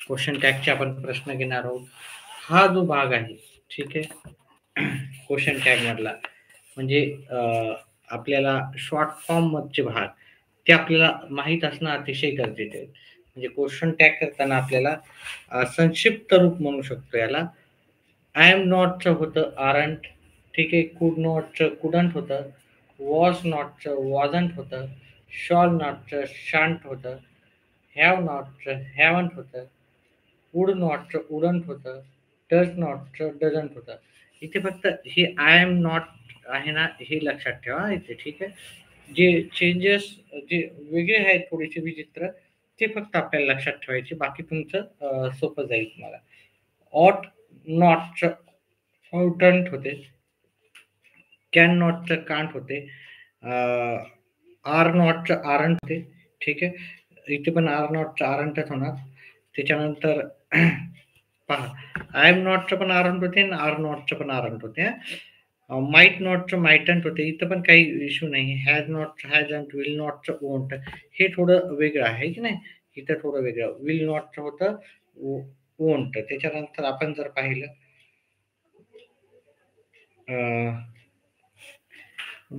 Question टॅगचे आपण प्रश्न घेणार आहोत. हा जो भाग आहे, ठीक आहे, क्वेश्चन टॅग मधला म्हणजे आपल्याला शॉर्ट फॉर्म मधचे भाग ते आपल्याला माहीत असणं अतिशय गरजेचे आहे. म्हणजे क्वेश्चन टॅग करताना आपल्याला संक्षिप्त रूप म्हणू शकतो याला. आय एम नॉटचं होतं आरंट, ठीक आहे. कुड नॉटचं कुडंट होतं. वॉज नॉटचं वॉजंट होतं. शॉल नॉटचं शांट होतं. हॅव नॉटचं हॅवंट होतं. वुड नॉटचं वुडंट होतं. डज नॉटचं डझंट होतं. इथे फक्त हे आय एम नॉट आहे ना, हे लक्षात ठेवा इथे, ठीक आहे. जे चेंजेस जे वेगळे आहेत थोडेसे विचित्र, ते फक्त आपल्याला लक्षात ठेवायचे. बाकी तुमचं सोपं जाईल तुम्हाला. ऑट नॉटचं ऑटंट होते. कॅन नॉटचं कांट होते. आर नॉटचं आरंट होते, ठीक आहे. इथे पण आर नॉटचं आरंटच होणार. त्याच्यानंतर पहा, आय एम नॉटचं पण आरंट होते आणि आर नॉटचं पण आरंट होते. माईट नॉटचं मायटंट होते. इथं पण काही इश्यू नाही. हॅज नॉटचं हॅजंट, विल नॉटचं वोंट. हे थोडं वेगळं आहे की नाही. इथं थोडं वेगळं. विल नॉटचं होतं वोंट. त्याच्यानंतर आपण जर पाहिलं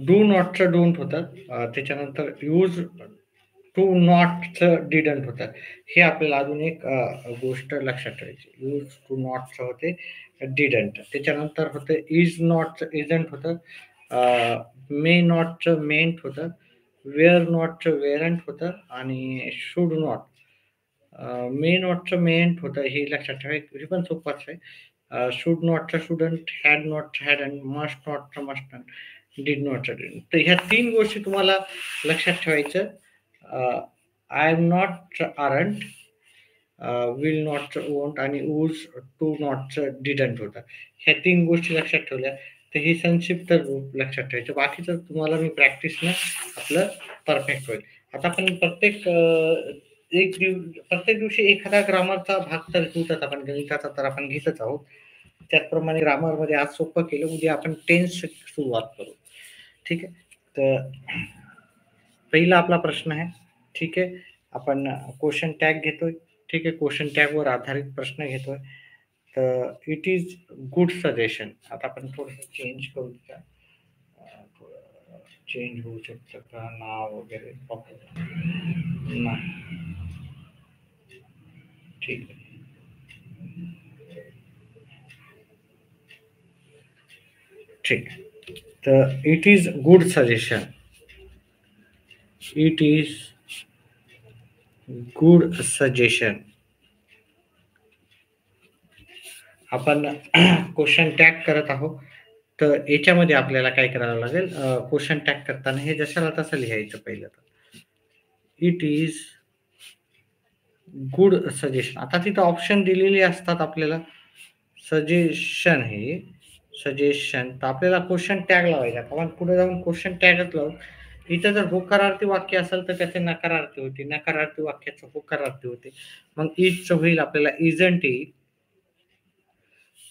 डू नॉटचं डोंट होतं. त्याच्यानंतर यूज टू नॉटचं डिडंट होतं. हे आपल्याला अजून एक गोष्ट लक्षात ठेवायची. यूज टू नॉटचं होते डिडंट. त्याच्यानंतर होतं इज नॉटचं इजंट होतं. मे नॉटचं मेंट होतं. वेअर नॉटचं वेअरंट होतं आणि शुड नॉट मे नॉटचं मेंट होतं. हे लक्षात ठेवायचं. हे पण सोपंच आहे. शुड नॉटचं शुडंट, हॅड नॉटचं हॅडंट, मस्ट नॉटचं मस्टंट, डिड नॉटचं डिडंट. तर ह्या 3 गोष्टी तुम्हाला लक्षात ठेवायचं. आय एम नॉटचं आरंट, विल नॉटचं वोंट आणि वुड्स टू नॉटचं डिडंट होतं. ह्या 3 गोष्टी लक्षात ठेवल्या तर हे संक्षिप्त रूप लक्षात ठेवायचं. बाकीचं तुम्हाला मी प्रॅक्टिसनं आपलं परफेक्ट होईल. आता आपण प्रत्येक दिवशी एखादा ग्रामरचा भाग तर घेऊच. आपण गणिताचा तर आपण घेतच आहोत. त्याचप्रमाणे ग्रामरमध्ये आज सोपं केलं, उद्या आपण टेन्स सुरुवात करू, ठीक आहे. तर पहिला आपला प्रश्न आहे, ठीक आहे. आपण क्वेश्चन टॅग घेतोय, ठीक आहे. क्वेश्चन टॅगवर आधारित प्रश्न घेतोय. तर इट इज गुड सजेशन. आता आपण थोडंसं चेंज करू का? चेंज होऊ शकतं का नाव वगैरे? नाही, ठीक आहे. ठीक आहे. तर it is good suggestion. It is good suggestion. आपण क्वेश्चन टॅग करत आहोत. तर याच्यामध्ये आपल्याला काय करावं लागेल? क्वेश्चन टॅग करताना हे जशाला तसं लिहायचं पहिलं तर. It is good suggestion. आता तिथं ऑप्शन दिलेले असतात आपल्याला. सजेशन हे सजेशन. तर आपल्याला क्वेश्चन टॅग लावायचा. आपण पुढे जाऊन क्वेश्चन टॅगच लावू. इथं जर होकारार्थी वाक्य असेल तर त्याचे नकारार्थी होते. नकारार्थी वाक्याचं होकारार्थी होते. मग इटचं होईल आपल्याला इजंट येईल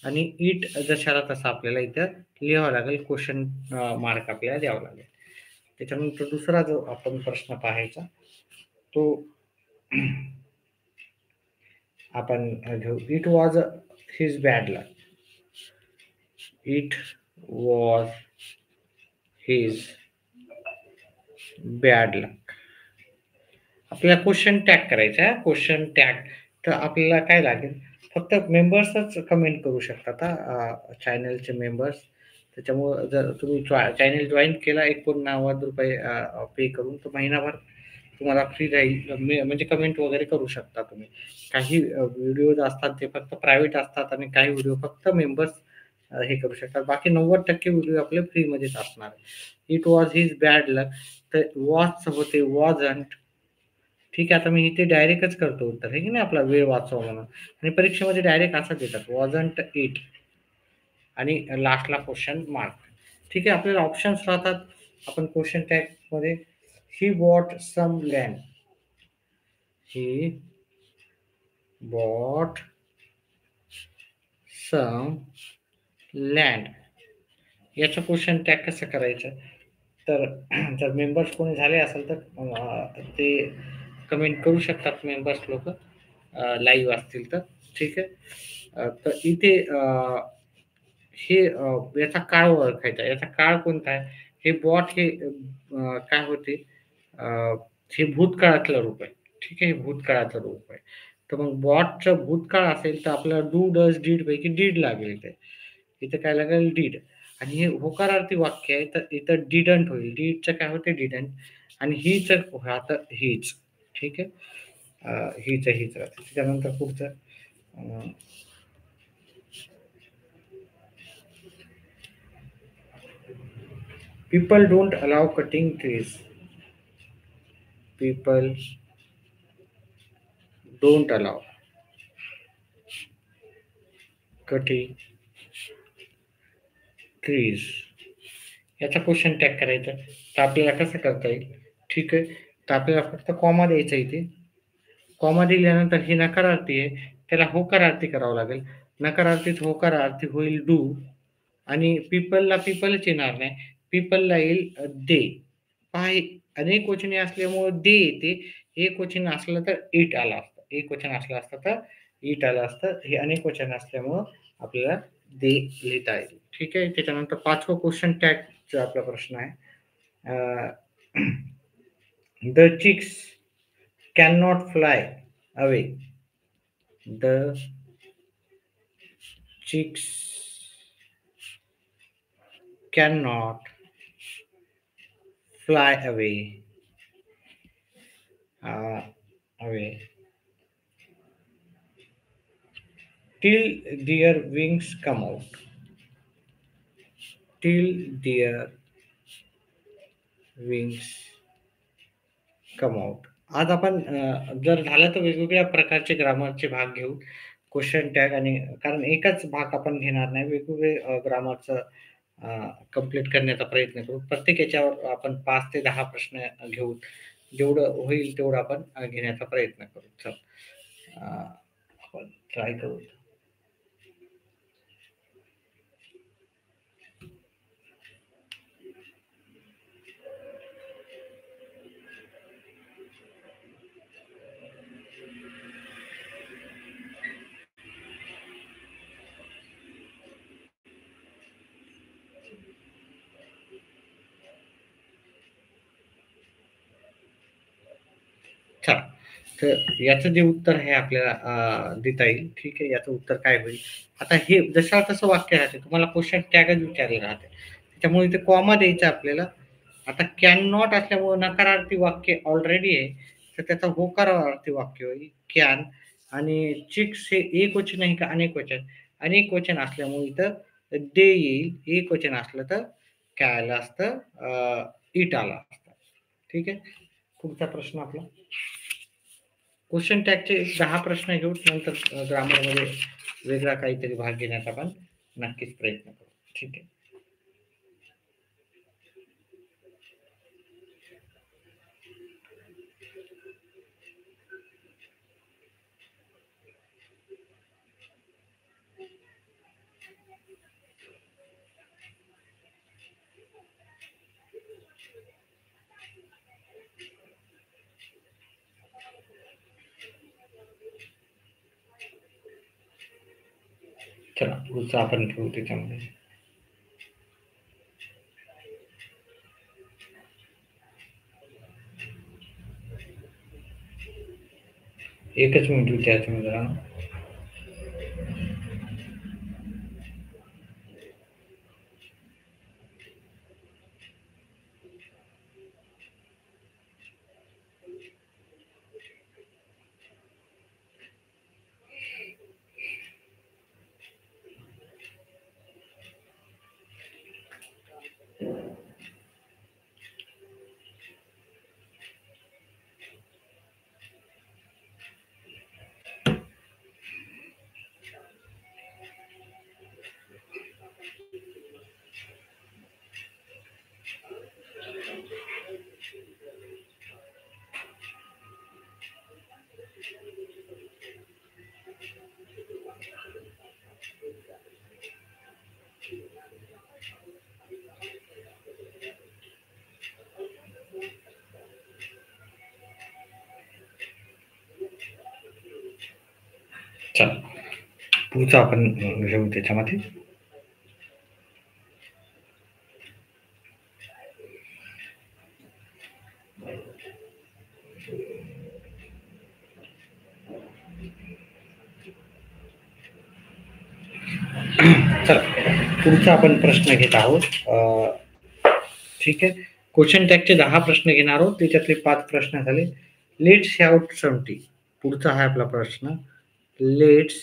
आणि इट जशाला तसा आपल्याला इथं लिहावं लागेल. क्वेश्चन मार्क आपल्याला द्यावा लागेल. त्याच्यानंतर दुसरा जो आपण प्रश्न पाहायचा तो आपण घेऊ. It was his bad luck. It was his bad luck. आपल्याला क्वेश्चन टॅग करायचा आहे. क्वेश्चन टॅग तर आपल्याला काय लागेल? फक्त मेंबर्सच कमेंट करू शकतात चॅनलचे मेंबर्स. त्याच्यामुळं जर तुम्ही चॅनल जॉईन केला ₹89 पे करून तर महिनाभर तुम्हाला फ्री राहील. म्हणजे कमेंट वगैरे करू शकता तुम्ही. काही व्हिडिओज असतात ते फक्त प्रायव्हेट असतात आणि काही व्हिडिओ फक्त मेंबर्स हे करू शकतात. बाकी 90% व्हिडिओ आपले फ्रीमध्येच असणार आहे. इट वॉज हिज बॅड लक. तर वॉजचं होते वॉजंट. ठीक आहे. आता मी इथे डायरेक्टच करतो उत्तर, आहे की नाही, आपला वेळ वाचवा म्हणून. आणि परीक्षेमध्ये डायरेक्ट असंच येतात, वॉजंट इट आणि लास्टला क्वेश्चन मार्क. ठीक आहे. आपल्याला ऑप्शन्स राहतात. आपण क्वेश्चन टॅगमध्ये he bought some land. He bought some land. याचं क्वेश्चन टॅग कसं करायचं? तर जर मेंबर्स कोणी झाले असेल तर ते कमेंट करू शकतात मेंबर्स लोक. लाईव्ह असतील तर. ठीक आहे. तर इथे हे याचा काळ ओळखायचा. याचा काळ कोणता आहे? हे बॉट हे काय होते, अ, हे भूतकाळातलं रूप आहे. ठीक आहे. हे भूतकाळाचं रूप आहे. तर मग बॉटचं भूतकाळ असेल तर आपल्याला डू, डज, डीड पैकी डीड लागेल इथे. इथे काय लागेल? डीड. आणि हे होकारार्थी वाक्य आहे तर इथं डिडंट होईल. डीडचं काय होते? डिडंट. आणि हीचं राहतं हीच. ठीक आहे. हीच राहते. त्याच्यानंतर पुढचं people don't allow cutting trees. People don't allow cutting trees. याचा क्वेश्चन टॅग करायचा. तर आपल्याला कसं करता येईल? ठीक आहे. तर आपल्याला फक्त कॉमा द्यायचा इथे. कॉमा दिल्यानंतर ही नकारार्थी आहे, त्याला होकारार्थी करावं लागेल. नकारार्थीत होकारार्थी होईल डू. आणि पीपलला पीपलच येणार नाही. पीपलला येईल दे. पहा, हे अनेक वचने असल्यामुळं दे येते. एक वचन असलं तर इट आलं असतं. एक वचन असलं असतं तर इट आलं असतं. हे अनेक वचन असल्यामुळं आपल्याला दे लिहिता येईल. ठीक आहे. त्याच्यानंतर 5वं क्वेश्चन टॅगचा आपला प्रश्न आहे. The chicks can not fly away. The chicks cannot fly uh, away till their wings come out. Till their wings come out. आज आपण जर झालं तर वेगवेगळ्या प्रकारचे ग्रामरचे भाग घेऊ. क्वेश्चन टॅग आणि कारण एकच भाग आपण घेणार नाही. वेगवेगळे ग्रामरचं कंप्लीट करण्याचा प्रयत्न करू. प्रत्येक याच्यावर आपण 5 ते 10 प्रश्न घेऊ. जेवढं होईल तेवढं आपण घेण्याचा प्रयत्न करू. चल, आपण ट्राय करू. छान. तर याचं जे उत्तर आहे आपल्याला देता येईल. ठीक आहे. याचं उत्तर काय होईल? आता हे जसं तसं वाक्य राहते. तुम्हाला क्वेश्चन टॅगच विचारले राहते. त्याच्यामुळे इथे कॉमा द्यायचा आपल्याला. आता कॅन नॉट असल्यामुळे नकारार्थी वाक्य ऑलरेडी आहे. तर त्याचा होकारार्थी वाक्य होईल कॅन. आणि चिक्स हे एकवचन आहे का अनेक वचन? अनेक वचन असल्यामुळे इथं दे येईल. एक वचन असलं तर काय आलं असतं? इट आला असतं. ठीक आहे. पुढचा प्रश्न आपला. क्वेश्चन टॅगचे 10 प्रश्न घेऊ. नंतर ग्रामरमध्ये वेगळा काहीतरी भाग घेण्याचा आपण नक्कीच प्रयत्न करू. ठीक आहे. चला पुढचा आपण घेऊ त्याच्यामध्ये. एकच मिनिट विचारतो मी जरा. चला पुढचं आपण घेऊ त्याच्यामध्ये. चला पुढचा आपण प्रश्न घेत आहोत. ठीक आहे. क्वेश्चन टॅगचे 10 प्रश्न घेणार आहोत. त्याच्यातले 5 प्रश्न झाले. Let's have some tea. पुढचा आहे आपला प्रश्न. Let's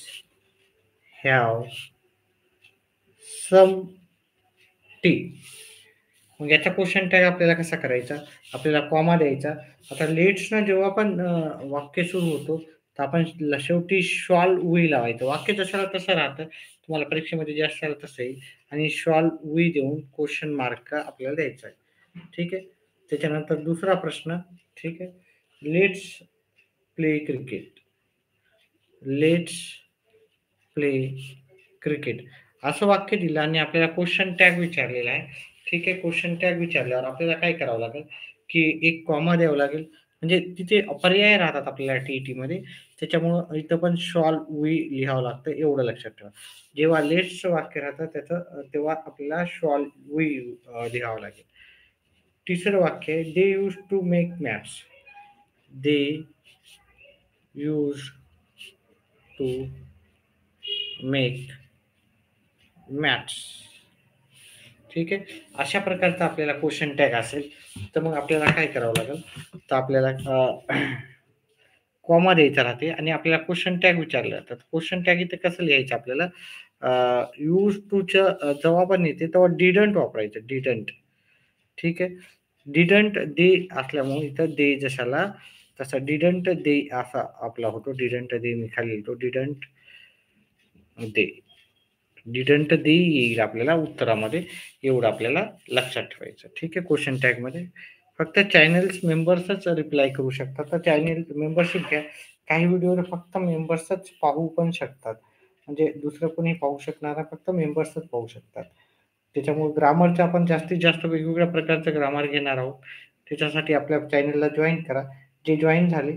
have some tea. मग याचा क्वेश्चन टॅग आपल्याला कसा करायचा? आपल्याला कॉमा द्यायचा. आता लेट्सनं जेव्हा पण वाक्य सुरू होतो तर आपण शेवटी शॉल वी लावायचं. वाक्य जसं तसं राहतं. तुम्हाला परीक्षेमध्ये जे असेल तसं येईल आणि शॉल वी देऊन क्वेश्चन मार्क आपल्याला द्यायचा आहे. ठीक आहे. त्याच्यानंतर दुसरा प्रश्न. ठीक आहे. Let's play cricket. Let's play cricket असं वाक्य दिलं आणि आपल्याला क्वेश्चन टॅग विचारलेला आहे. ठीक आहे. क्वेश्चन टॅग विचारल्यावर आपल्याला काय करावं लागेल की एक कॉमा द्यावं लागेल. म्हणजे तिथे पर्याय राहतात आपल्याला टी मध्ये. त्याच्यामुळं इथं पण शॉल वी लिहावं लागतं एवढं लक्षात ठेवा. जेव्हा लेट्सचं वाक्य राहतं त्याचं तेव्हा आपल्याला शॉल वी लिहावं लागेल. तिसरं वाक्य आहे they use to make maps. They use to make maps. ठीक आहे. अशा प्रकारचा आपल्याला क्वेश्चन टॅग असेल तर मग आपल्याला काय करावं लागेल तर आपल्याला कॉमा द्यायचा राहते आणि आपल्याला क्वेश्चन टॅग विचारलं जातं. क्वेश्चन टॅग इथे कसं लिहायचं आपल्याला यूज टूच्या जेव्हा पण येते तेव्हा डिडंट वापरायचं. डिडंट. ठीक आहे. डिडंट दे असल्यामुळे इथं दे जशाला तसा डिडंट दे असा आपला होतो. डिडंट दे मी खाली लिहितो. Didn't they. डिडंट दे येईल आपल्याला उत्तरामध्ये. एवढं आपल्याला लक्षात ठेवायचं. ठीक आहे. क्वेश्चन टॅगमध्ये फक्त चॅनल्स मेंबर्सच रिप्लाय करू शकतात. तर चॅनल मेंबरशिप घ्या. काही व्हिडिओ फक्त मेंबर्सच पाहू पण शकतात. म्हणजे दुसरं कोणी पाहू शकणार नाही. फक्त मेंबर्सच पाहू शकतात. त्याच्यामुळे ग्रामरचं आपण जास्तीत जास्त वेगवेगळ्या प्रकारचं ग्रामर घेणार आहोत. त्याच्यासाठी आपल्या चॅनलला जॉईन करा. जे जॉईन झाले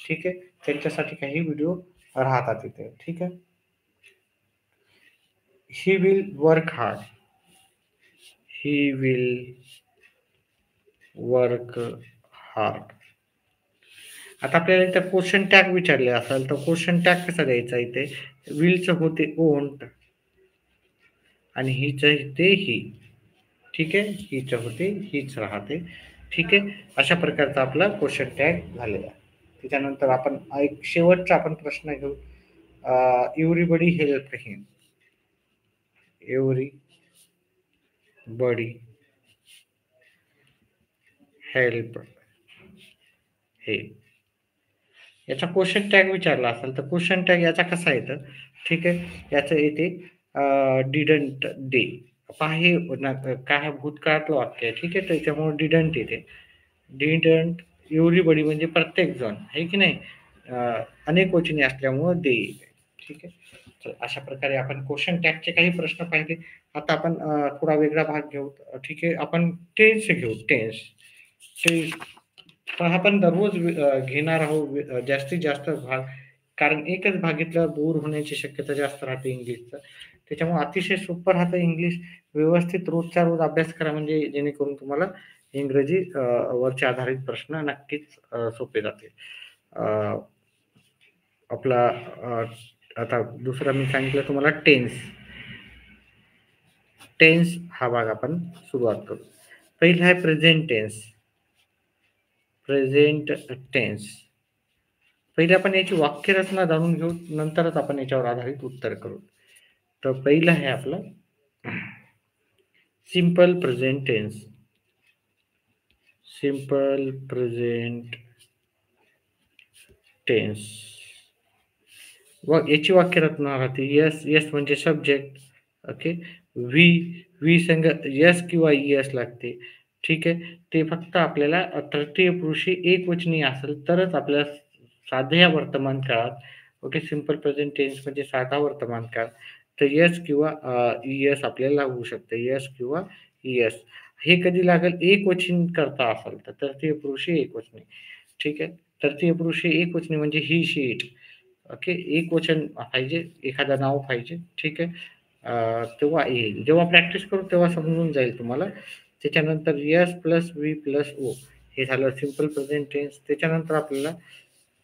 ठीक आहे त्यांच्यासाठी काही व्हिडिओ राहतात तिथे. ठीक आहे. He will work hard. He will work hard. आता आपल्याला इथं क्वेश्चन टॅग विचारले असेल तर क्वेश्चन टॅग कसा द्यायचा इथे? विलचं होते ओंट आणि हिचं इथे ही. ठीक आहे. हिचं होते हीच राहते. ठीक आहे. अशा प्रकारचा आपला क्वेश्चन टॅग झालेला आहे. त्याच्यानंतर आपण एक शेवटचा आपण प्रश्न घेऊ. एव्हरीबडी हेल्प हिम. एव्हरीबडी हेल्प हे. याचा क्वेश्चन टॅग विचारला असेल तर क्वेश्चन टॅग याचा कसा येतं? ठीक आहे. याचं येते डिडंट दे. पहा हे काय भूतकाळातलं वाक्य आहे. ठीक आहे. त्याच्यामुळे डिडंट येते. डिडंट एव्हरीबडी म्हणजे प्रत्येक जण आहे की नाही. अनेक वचनी असल्यामुळं दे येते. ठीक आहे. तर अशा प्रकारे आपण क्वेश्चन टॅगचे काही प्रश्न पाहिले. आता आपण थोडा वेगळा भाग घेऊ. ठीक आहे. आपण टेन्स घेऊ. टेन्स. टेन्स पण आपण दररोज घेणार आहोत जास्तीत जास्त भाग. कारण एकच भाग घेतल्यावर बोर होण्याची शक्यता जास्त राहते इंग्लिशचं. त्याच्यामुळे अतिशय सोपं राहतं इंग्लिश. व्यवस्थित रोजच्या रोज अभ्यास करा म्हणजे जेणेकरून तुम्हाला इंग्रजी वरचे आधारित प्रश्न नक्कीच सोपे जातील. आपला आता दुसरा मी सांगितलं तुम्हाला टेन्स. टेन्स हा भाग आपण सुरुवात करू. पहिला आहे प्रेझेंट टेन्स. Present tense. पहिले आपण याची वाक्यरचना जाणून घेऊ. नंतरच आपण याच्यावर आधारित उत्तर करू. तर पहिलं आहे आपलं simple present tense. Simple present tense. व याची वाक्यरचना राहते. यस. यस म्हणजे सब्जेक्ट. ओके. वी संग यस किंवा यस लागते. ठीक आहे. ते फक्त आपल्याला तृतीय पुरुषी एकवचनी असेल तरच आपल्याला साध्या वर्तमान काळात ओके सिंपल प्रेझेंट टेन्स म्हणजे साधा वर्तमान काळ तर यस किंवा यस आपल्याला लागू शकते. यस किंवा यस. हे कधी लागेल एकवचन करता असेल तर तृतीय पुरुषी एकवचनी. ठीक आहे. तृतीय पुरुषी एकवचनी म्हणजे ही शी इट. ओके, एक वचन पाहिजे, एखादं नाव पाहिजे, ठीक आहे. तेव्हा येईल. जेव्हा प्रॅक्टिस करू तेव्हा समजून जाईल तुम्हाला. त्याच्यानंतर S plus V plus O हे झालं सिंपल प्रेझेंट टेन्स. त्याच्यानंतर आपल्याला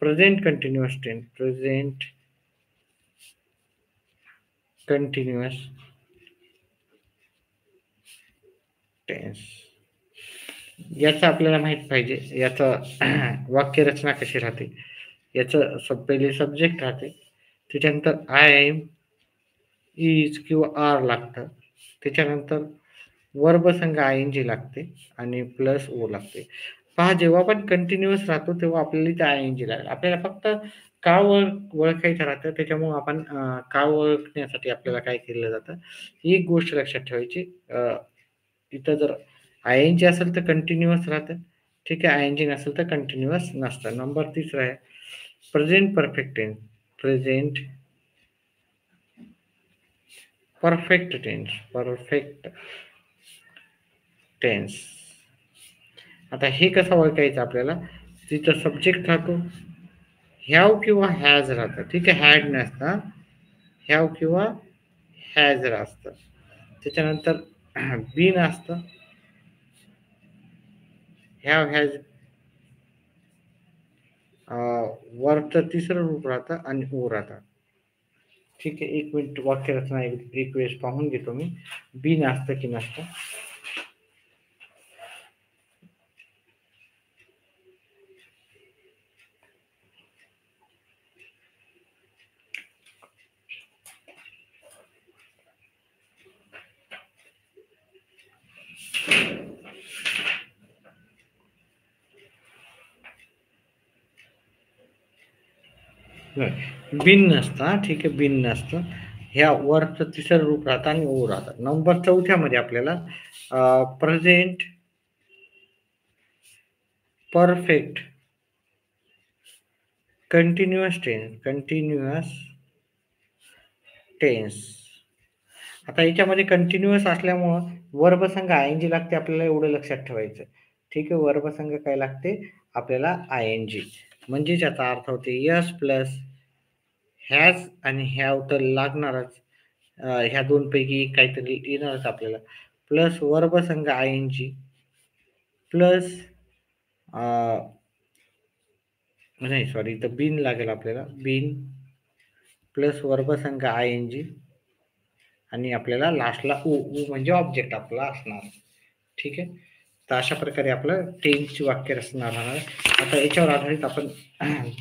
present continuous tense, present continuous tense याचं आपल्याला माहित पाहिजे. याचं वाक्यरचना कशी राहते. याचं पहिले सब्जेक्ट राहते, त्याच्यानंतर आय एम, इज किंवा आर लागतं. त्याच्यानंतर वर्ब संग आय एन जी लागते आणि प्लस ओ लागते. पहा, जेव्हा आपण कंटिन्युअस राहतो तेव्हा आपल्याला इथे आय एन जी लागेल. आपल्याला फक्त काळ ओळखायचं राहतं. त्याच्यामुळे आपण काळ ओळखण्यासाठी आपल्याला काय केलं जातं, ही एक गोष्ट लक्षात ठेवायची. इथं जर आय एन जी असेल तर कंटिन्युअस राहतं, ठीक आहे. आय एन जी नसेल तर कंटिन्युअस नसतं. नंबर 3 आहे present perfect tense. Present perfect tense, perfect tense. आता हे कसं ओळखायचं आपल्याला, तिथं सब्जेक्ट राहतो, हॅव किंवा हॅज राहतं, ठीक आहे. हॅड नसतं, हॅव किंवा हॅज असतं. त्याच्यानंतर बीन असतं, हॅव हॅज वर्बचं तिसरं रूप राहतं आणि ओ राहतं, ठीक आहे. एक मिनिट वाक्यरचना एक वेळेस पाहून घेतो मी, बीन असतं की नसतं. बिन नसतं, ठीक आहे. बिन नसतं, ह्या वर्बचं तिसरं रूप राहतं आणि ओ राहतं. नंबर 4 मध्ये आपल्याला present perfect continuous tense, continuous tense. आता याच्यामध्ये कंटिन्युअस असल्यामुळं वर्ब संघ आय एन जी लागते, आपल्याला एवढं लक्षात ठेवायचं, ठीक आहे. वर्ब संघ काय लागते आपल्याला, आय एन जी. म्हणजे याचा अर्थ होते यस प्लस हॅज आणि हॅव तर लागणारच. ह्या दोन पैकी काहीतरी येणारच आपल्याला. प्लस वर्ब संघ आय एन जी प्लस नाही सॉरी, इथं बिन लागेल आपल्याला. बिन प्लस वर्ब संघ आय एन जी आणि आपल्याला लास्टला ओ, ओ म्हणजे ऑब्जेक्ट आपला असणार, ठीक आहे. तर अशा प्रकारे आपलं टेन्सची वाक्य रचना राहणार. आता याच्यावर आधारित आपण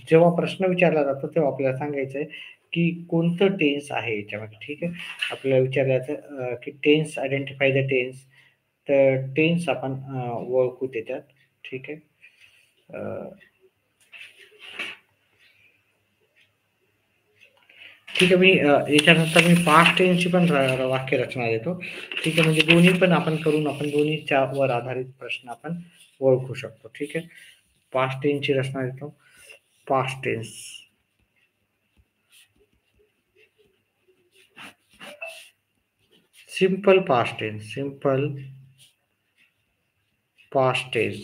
जेव्हा प्रश्न विचारला जातो तेव्हा आपल्याला सांगायचं आहे की कोणतं टेन्स आहे याच्यामध्ये, ठीक आहे. आपल्याला विचारायचं की टेन्स, आयडेंटिफाय द टेन्स. तर टेन्स आपण ओळखू त्याच्यात, ठीक आहे. ठीक आहे. मी याच्यानंतर मी पास्ट टेन्सची पण वाक्य रचना देतो, ठीक आहे. म्हणजे दोन्ही पण आपण करून आपण दोन्हीच्या वर आधारित प्रश्न आपण ओळखू शकतो, ठीक आहे. पास्ट टेन्सची रचना देतो. Past tense, simple past tense, simple past tense.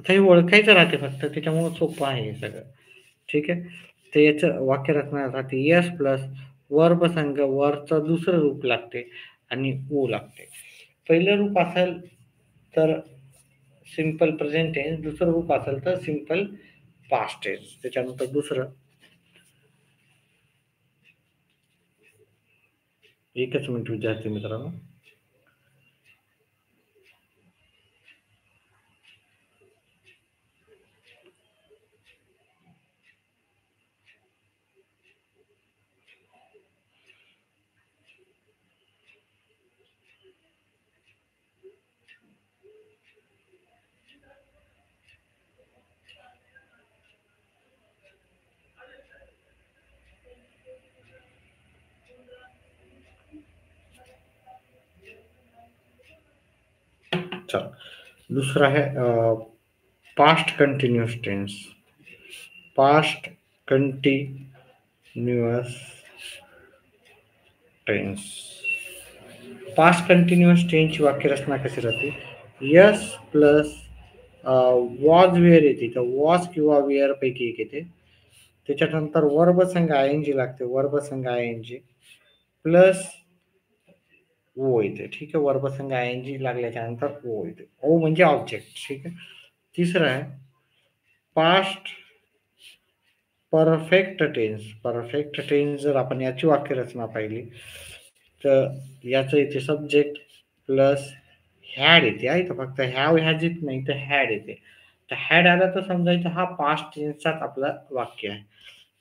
आता हे ओळखायचं राहते फक्त, त्याच्यामुळे सोपं आहे हे सगळं, ठीक आहे. तर याचं वाक्य रचना राहते यस प्लस वर्ब संघ वरचं दुसरं रूप लागते आणि ओ लागते. पहिलं रूप असेल तर सिंपल प्रेझेंट टेन्स, दुसरं रूप असेल तर सिंपल पास्ट टेन्स. त्याच्यानंतर दुसरं, एकच मिनिट विद्यार्थी मित्रांनो. चल, दुसरा आहे past continuous tense. Past continuous tense. Past continuous टेन्सची वाक्यरचना कशी राहते, यस प्लस वॉज वेअर येते, तर वॉज किंवा वेअर पैकी एक येते. त्याच्यानंतर वर्ब संघ आयएनजी लागते, वर्ब संघ आयएनजी प्लस ओ येते. ठीक आहे, वर्ब संघ आयएनजी लागल्याच्या नंतर ओ येते. ओ म्हणजे ऑब्जेक्ट. ठीक आहे. तिसरं आहे past perfect tense. Perfect tense जर आपण याची वाक्यरचना पाहिली तर याचं इथे सब्जेक्ट प्लस हॅड येते. आहे तर फक्त हॅव हॅज येत नाही तर हॅड येते. तर हॅड आला तर समजायचं हा पास्ट टेन्सचाच आपला वाक्य आहे.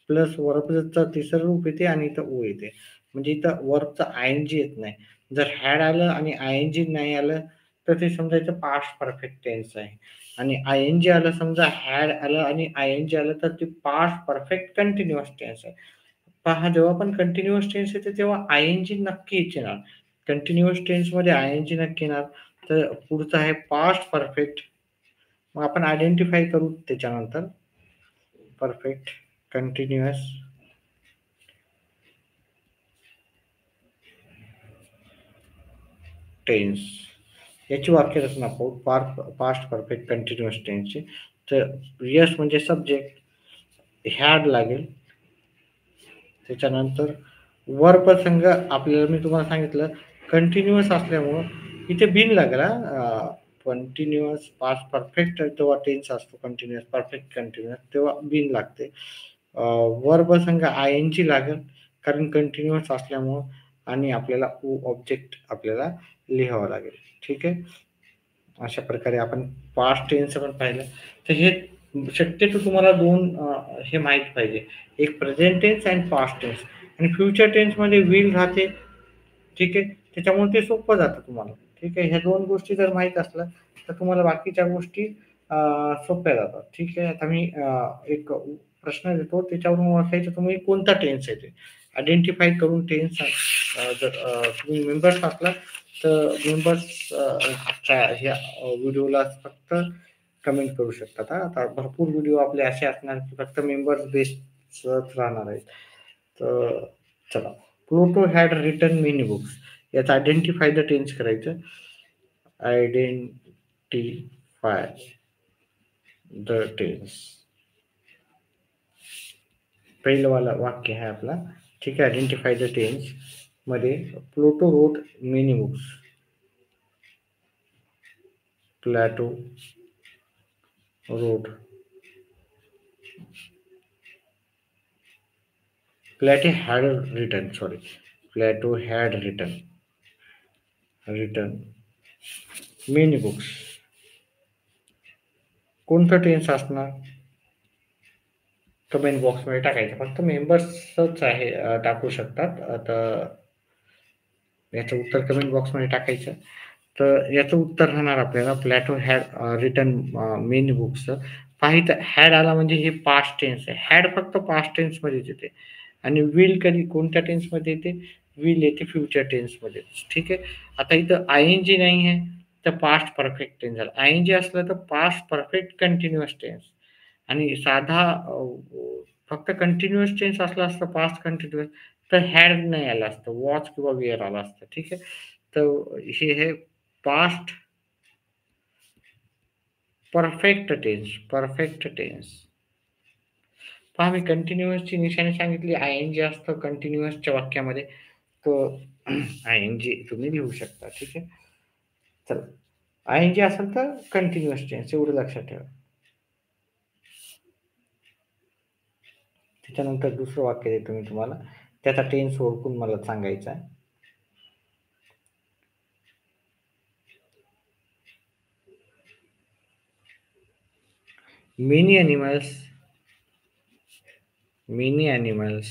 प्लस वर्बचं तिसरं रूप येते आणि इथं ओ येते. म्हणजे इथं वर्बचं आयएनजी येत नाही. जर हॅड आलं आणि आयएनजी नाही आलं तर ते समजायचं पास्ट परफेक्ट टेन्स आहे. आणि आयएनजी आलं समजा हॅड आलं आणि आयएनजी आलं तर ते पास्ट परफेक्ट कंटिन्युअस टेन्स आहे. पहा जेव्हा पण कंटिन्युअस टेन्स येते तेव्हा आयएनजी नक्कीच येणार. कंटिन्युअस टेन्समध्ये आयएनजी नक्की येणार. तर पुढचं आहे पास्ट परफेक्ट. मग आपण आयडेंटिफाय करू त्याच्यानंतर परफेक्ट कंटिन्युअस टेन्स याची वाक्यरचना पाहू. पास्ट परफेक्ट कंटिन्युअस टेन्सची. तर यस म्हणजे सब्जेक्ट, हॅड लागेल. त्याच्यानंतर वर्ब संघ आपल्याला मी तुम्हाला सांगितलं कंटिन्युअस असल्यामुळं इथे बिन लागला. कंटिन्युअस पास्ट परफेक्ट तेव्हा टेन्स असतो कंटिन्युअस, परफेक्ट कंटिन्युअस तेव्हा बिन लागते. वर्ब संघ आयएनजी लागेल कारण कंटिन्युअस असल्यामुळं आणि आपल्याला ऑब्जेक्ट आपल्याला लिहावं लागेल. ठीक आहे. अशा प्रकारे आपण पास्ट टेन्स पण पाहिलं. तर हे शक्यतो तुम्हाला दोन हे माहीत पाहिजे. एक प्रेझेंट टेन्स आणि पास्ट टेन्स. आणि फ्युचर टेन्समध्ये विल राहते. ठीक आहे. त्याच्यामुळे ते सोपं जातं तुम्हाला. ठीक आहे. ह्या दोन गोष्टी जर माहीत असल्या तर तुम्हाला बाकीच्या गोष्टी सोप्या जातात. ठीक आहे. आता मी एक प्रश्न देतो त्याच्यावरून ओळखायचं तुम्ही कोणता टेन्स आहे ते. आयडेंटिफाय करून टेन्स जर तुम्ही मेंबर्स असला तर मेंबर्स ह्या व्हिडिओला फक्त कमेंट करू शकतात. आता भरपूर व्हिडिओ आपले असे असणार की फक्त मेंबर्स बेस्डच राहणार आहेत. तर चला, Pluto had written many books. याचं आयडेंटिफाय द टेन्स करायचं. आयडेंटिफाय द टेन्स पहिलं वाला वाक्य आहे आपला. ठीक आहे. आयडेंटिफाय द टेन्स मध्ये Pluto wrote many books. Plato wrote Plato had written, sorry, Plato had written many books. कोणतं टेन्स असणार? कमेंट बॉक्समध्ये टाकायचं. फक्त मेंबर्सच आहे टाकू शकतात. आता याचं उत्तर कमेंट बॉक्समध्ये टाकायचं. तर याचं उत्तर राहणार आपल्याला Plato had written many books. पाहिजे हॅड आला म्हणजे हे पास्ट टेन्स आहे. हॅड फक्त पास्ट टेन्समध्येच येते. आणि विल कधी कोणत्या टेन्समध्ये येते? विल येते फ्युचर टेन्समध्ये. ठीक आहे. आता इथं आयएनजी नाही आहे तर पास्ट परफेक्ट टेन्स झाला. आयएनजी असलं तर पास्ट परफेक्ट कंटिन्युअस टेन्स. आणि साधा फक्त कंटिन्युअस टेन्स असला असतं पास्ट कंटिन्युअस तर हॅड नाही आलं असतं, वॉच किंवा वेअर आलं असतं. ठीक आहे. तर हे past perfect tense. Perfect tense पहा मी कंटिन्युअसची निशाणी सांगितली. आयएनजी असतं कंटिन्युअसच्या वाक्यामध्ये. तर आयएनजी तुम्ही लिहू शकता. ठीक आहे. चला, आयएनजी असेल तर कंटिन्युअस टेन्स एवढं लक्षात ठेवा. त्याच्यानंतर दुसरं वाक्य देतो मी तुम्हाला. त्याचा टेन्स ओळखून मला सांगायचा आहे. Many animals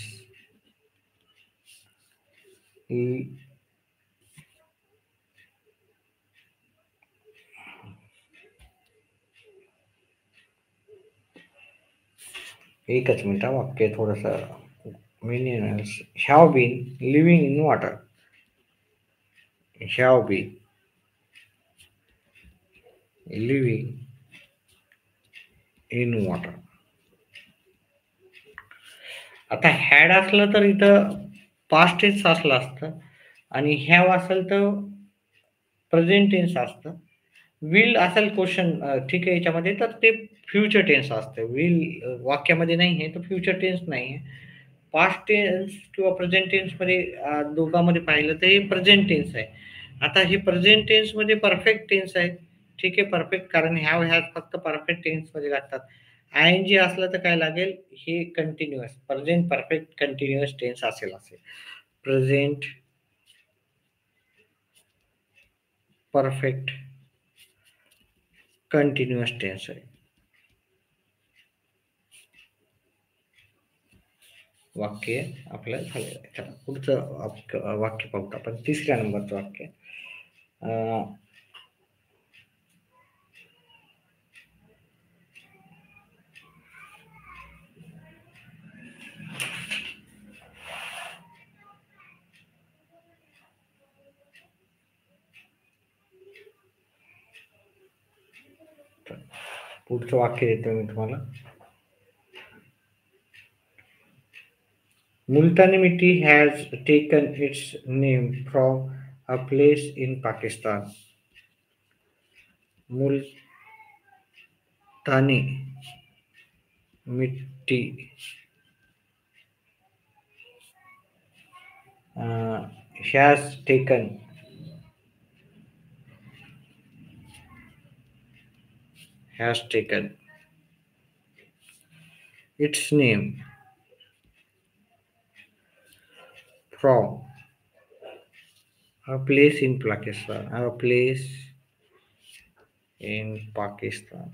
एकच मिनिट वाक्य थोडस. Many animals have been living in water. Have been living in water. आता हॅड असलं तर इथं पास्ट टेन्स असलं असतं आणि हॅव असेल तर प्रेझेंट टेन्स असतं. विल असेल क्वेश्चन ठीक आहे याच्यामध्ये तर ते फ्युचर टेन्स असतं. विल वाक्यामध्ये नाही आहे, तर फ्युचर टेन्स नाही आहे. पास्ट टेन्स किंवा प्रेझेंट टेन्समध्ये दोघांमध्ये पाहिलं तर हे प्रेझेंट टेन्स आहे. आता हे प्रेझेंट टेन्समध्ये परफेक्ट टेन्स आहे. ठीक आहे, परफेक्ट कारण ह्यात फक्त परफेक्ट टेन्समध्ये लागतात. आय-एन-जी असलं तर काय लागेल? हे continuous present perfect continuous tense असेल. प्रेझेंट परफेक्ट कंटिन्युअस टेन्स आहे. वाक्य आपलं झालेलं आहे. चला पुढचं वाक्य पाहूत आपण. तिसऱ्या नंबरचं वाक्य. अ, पुढचं वाक्य देतो मी तुम्हाला. मुल्तानी मिट्टी has taken its name from a place in Pakistan. Multani Mitti has taken its name from a place in Pakistan. A place in Pakistan.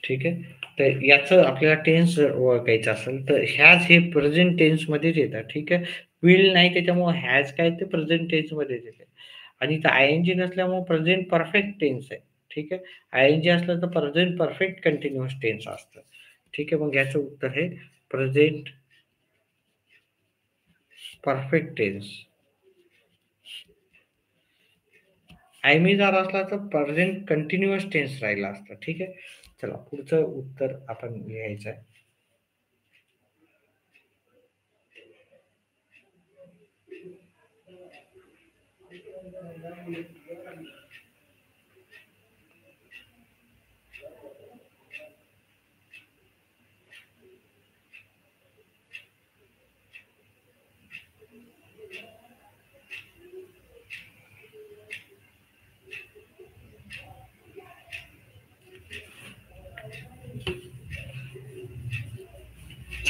ठीक आहे. तर याचं आपल्याला टेन्स ओळखायचं असेल तर हॅज हे प्रेझेंट टेन्समध्येच येतात. ठीक आहे. विल नाही त्याच्यामुळे हॅज काय ते प्रेझेंट टेन्समध्येच येते. आणि इथं आय-एन-जी नसल्यामुळे प्रेझेंट परफेक्ट टेन्स आहे. ठीक आहे. आय-एन-जी असलं तर प्रेझेंट परफेक्ट कंटिन्युअस टेन्स असतं. ठीक आहे. मग याचं उत्तर आहे प्रेझेंट परफेक्ट टेन्स. आयमी जर असला तर प्रेझेंट कंटिन्युअस टेन्स राहिला असता. ठीक आहे. चला पुढचं उत्तर आपण लिहायचं आहे.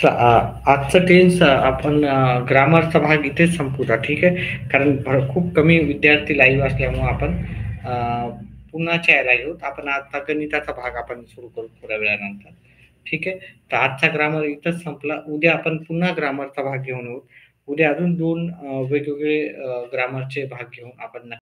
आजचं टेन्स आपण ग्रामरचा भाग इथेच संपवूया. ठीक आहे. कारण खूप कमी विद्यार्थी लाईव्ह असल्यामुळे आपण पुन्हाच्या यायला घेऊत. आपण आता गणिताचा भाग आपण सुरू करू थोड्या वेळानंतर. ठीक आहे. तर आजचा ग्रामर इथंच संपला. उद्या आपण पुन्हा ग्रामरचा भाग घेऊन येऊ. उद्या अजून 2 वेगवेगळे ग्रामरचे भाग घेऊन आपण